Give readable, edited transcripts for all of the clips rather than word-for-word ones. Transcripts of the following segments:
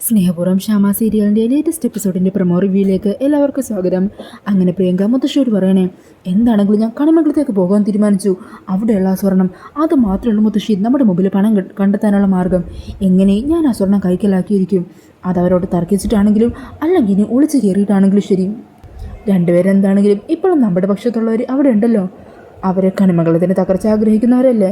സ്നേഹപൂർവ്വം ശ്യാമ സീരിയലിൻ്റെ latest എപ്പിസോഡിൻ്റെ promo റിവ്യൂയിലേക്ക് എല്ലാവർക്കും സ്വാഗതം. അങ്ങനെ പ്രിയങ്ക മുത്തശ്ശിയോട് പറയണേ, എന്താണെങ്കിലും ഞാൻ കണിമംഗലത്തേക്ക് പോകാൻ തീരുമാനിച്ചു. അവിടെയുള്ള ആ സ്വർണം അത് മാത്രമേ ഉള്ളൂ മുത്തശ്ശി, നമ്മുടെ മുമ്പിൽ പണം കണ്ടെത്താനുള്ള മാർഗം. എങ്ങനെ ഞാൻ ആ സ്വർണം കൈക്കലാക്കിയിരിക്കും. അതവരോട് തർക്കിച്ചിട്ടാണെങ്കിലും അല്ലെങ്കിൽ ഇനി ഒളിച്ച് കയറിയിട്ടാണെങ്കിലും ശരി, രണ്ടുപേരെന്താണെങ്കിലും ഇപ്പോഴും നമ്മുടെ പക്ഷത്തുള്ളവർ അവിടെ ഉണ്ടല്ലോ. അവരെ കണിമംഗലത്തിന് തകർച്ച ആഗ്രഹിക്കുന്നവരല്ലേ.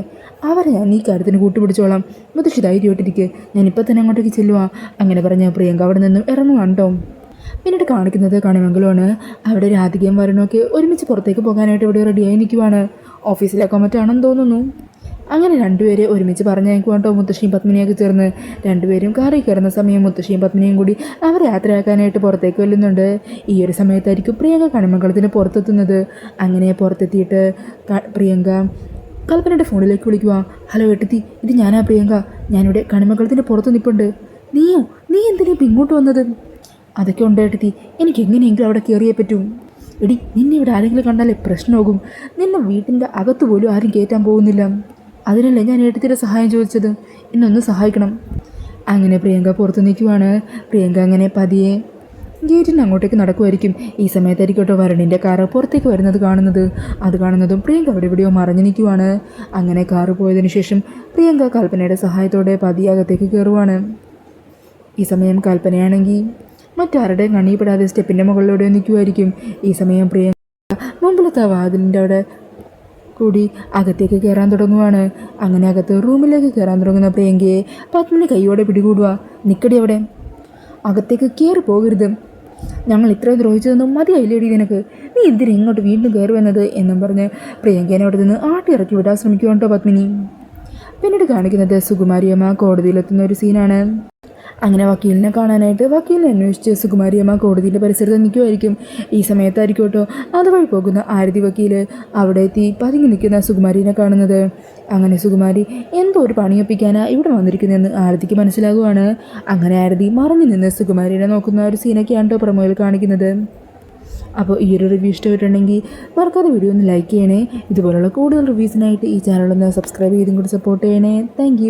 അവരെ ഞാൻ ഈ കാര്യത്തിന് കൂട്ടുപിടിച്ചോളാം. മുത്തശ്ശി ധൈര്യമായിട്ടിരിക്കുക, ഞാനിപ്പോൾ തന്നെ അങ്ങോട്ടേക്ക് ചെല്ലുവാ. അങ്ങനെ പറഞ്ഞ പ്രിയങ്ക അവിടെ നിന്നും ഇറങ്ങുവാണ്ടോ. പിന്നീട് കാണിക്കുന്നത് കണിമംഗലമാണ്. അവിടെ രാധികയും വരണമൊക്കെ ഒരുമിച്ച് പുറത്തേക്ക് പോകാനായിട്ട് ഇവിടെ റെഡിയായി നിൽക്കുവാണ്. ഓഫീസിലേക്കോ മറ്റാണെന്ന് തോന്നുന്നു. അങ്ങനെ രണ്ടുപേരെ ഒരുമിച്ച് പറഞ്ഞയക്കുവാണ്ടോ മുത്തശ്ശിയും പത്മിനിയൊക്കെ ചേർന്ന്. രണ്ടുപേരും കാറിൽ കയറുന്ന സമയം മുത്തശ്ശിയും പത്മിനിയും കൂടി അവർ യാത്രയാക്കാനായിട്ട് പുറത്തേക്ക് വെല്ലുന്നുണ്ട്. ഈ ഒരു സമയത്തായിരിക്കും പ്രിയങ്ക കണിമംഗലത്തിന് പുറത്തെത്തുന്നത്. അങ്ങനെ പുറത്തെത്തിയിട്ട് പ്രിയങ്ക കൽപ്പനയുടെ ഫോണിലേക്ക് വിളിക്കുക. ഹലോ ഏട്ടത്തി, ഇത് ഞാനാ പ്രിയങ്ക. ഞാനിവിടെ കണിമംഗലത്തിൻ്റെ പുറത്ത് നിൽപ്പുണ്ട്. നീ എന്തിനാ ഇപ്പം ഇങ്ങോട്ട് വന്നത്? അതൊക്കെ ഉണ്ട് ഏട്ടത്തി, എനിക്ക് എങ്ങനെയെങ്കിലും അവിടെ കയറിയേ പറ്റും. എടി, നിന്നെ ഇവിടെ ആരെങ്കിലും കണ്ടാലേ പ്രശ്നമാകും. നിന്നെ വീട്ടിൻ്റെ അകത്ത് പോലും ആരും കയറ്റാൻ പോകുന്നില്ല. അതിനല്ലേ ഞാൻ ഏട്ടത്തിയുടെ സഹായം ചോദിച്ചത്. എന്നൊന്ന് സഹായിക്കണം. അങ്ങനെ പ്രിയങ്ക പുറത്ത് നിൽക്കുവാണ്. പ്രിയങ്ക അങ്ങനെ പതിയെ ഗേറ്റിന് അങ്ങോട്ടേക്ക് നടക്കുമായിരിക്കും. ഈ സമയത്തായിരിക്കും കേട്ടോ വരുണിൻ്റെ കാറ് പുറത്തേക്ക് വരുന്നത് കാണുന്നത്. അത് കാണുന്നതും പ്രിയങ്ക അവിടെ എവിടെയോ മറഞ്ഞു നിൽക്കുവാണ്. അങ്ങനെ കാറ് പോയതിനു ശേഷം പ്രിയങ്ക കൽപ്പനയുടെ സഹായത്തോടെ പതിയെ അകത്തേക്ക് കയറുവാണ്. ഈ സമയം കൽപ്പനയാണെങ്കിൽ മറ്റാരുടെയും കണ്ണിപ്പെടാതെ സ്റ്റെപ്പിൻ്റെ മുകളിലൂടെ നിൽക്കുമായിരിക്കും. ഈ സമയം പ്രിയങ്ക മുമ്പിലത്തെ വാതിലിൻ്റെ അവിടെ കൂടി അകത്തേക്ക് കയറാൻ തുടങ്ങുവാണ്. അങ്ങനെ അകത്ത് റൂമിലേക്ക് കയറാൻ തുടങ്ങുന്ന പ്രിയങ്കയെ പത്മിനി കൈയോടെ പിടികൂടുക. നിക്കടി അവിടെ, അകത്തേക്ക് കയറി പോകരുത്. ഞങ്ങൾ ഇത്രയും ദ്രോഹിച്ചതൊന്നും മതിയായില്ലേടി നിനക്ക്. നീ എന്തിനാ ഇങ്ങോട്ട് വീണ്ടും കയറി വന്നത് എന്നും പറഞ്ഞ് പ്രിയങ്കേനെ അവിടെ നിന്ന് ആട്ടിയിറക്കി വിടാൻ ശ്രമിക്കുവാണ്ടോ പത്മിനി. പിന്നീട് കാണിക്കുന്നത് സുകുമാരിയമ്മ കോടതിയിലെത്തുന്ന ഒരു സീനാണ്. അങ്ങനെ വക്കീലിനെ കാണാനായിട്ട് വക്കീലിനെ അന്വേഷിച്ച് സുകുമാരിയമ്മ കോടതിയുടെ പരിസരത്ത് നിൽക്കുമായിരിക്കും. ഈ സമയത്തായിരിക്കും കേട്ടോ അതുവഴി പോകുന്ന ആരതി വക്കീൽ അവിടെ എത്തി പതുങ്ങി നിൽക്കുന്ന സുകുമാരിനെ കാണുന്നത്. അങ്ങനെ സുകുമാരി എന്തോ ഒരു പണിയൊപ്പിക്കാനാണ് ഇവിടെ വന്നിരിക്കുന്നതെന്ന് ആരതിക്ക് മനസ്സിലാകുവാണ്. അങ്ങനെ ആരതി മറഞ്ഞു നിന്ന് സുകുമാരിനെ നോക്കുന്ന ഒരു സീനൊക്കെയാണ് കേട്ടോ പ്രൊമോയിൽ കാണിക്കുന്നത്. അപ്പോൾ ഈ ഒരു റിവ്യൂ ഇഷ്ടപ്പെട്ടിട്ടുണ്ടെങ്കിൽ മറക്കാതെ വീഡിയോ ഒന്ന് ലൈക്ക് ചെയ്യണേ. ഇതുപോലുള്ള കൂടുതൽ റിവ്യൂസിനായിട്ട് ഈ ചാനലൊന്ന് സബ്സ്ക്രൈബ് ചെയ്തും കൂടി സപ്പോർട്ട് ചെയ്യണേ. താങ്ക്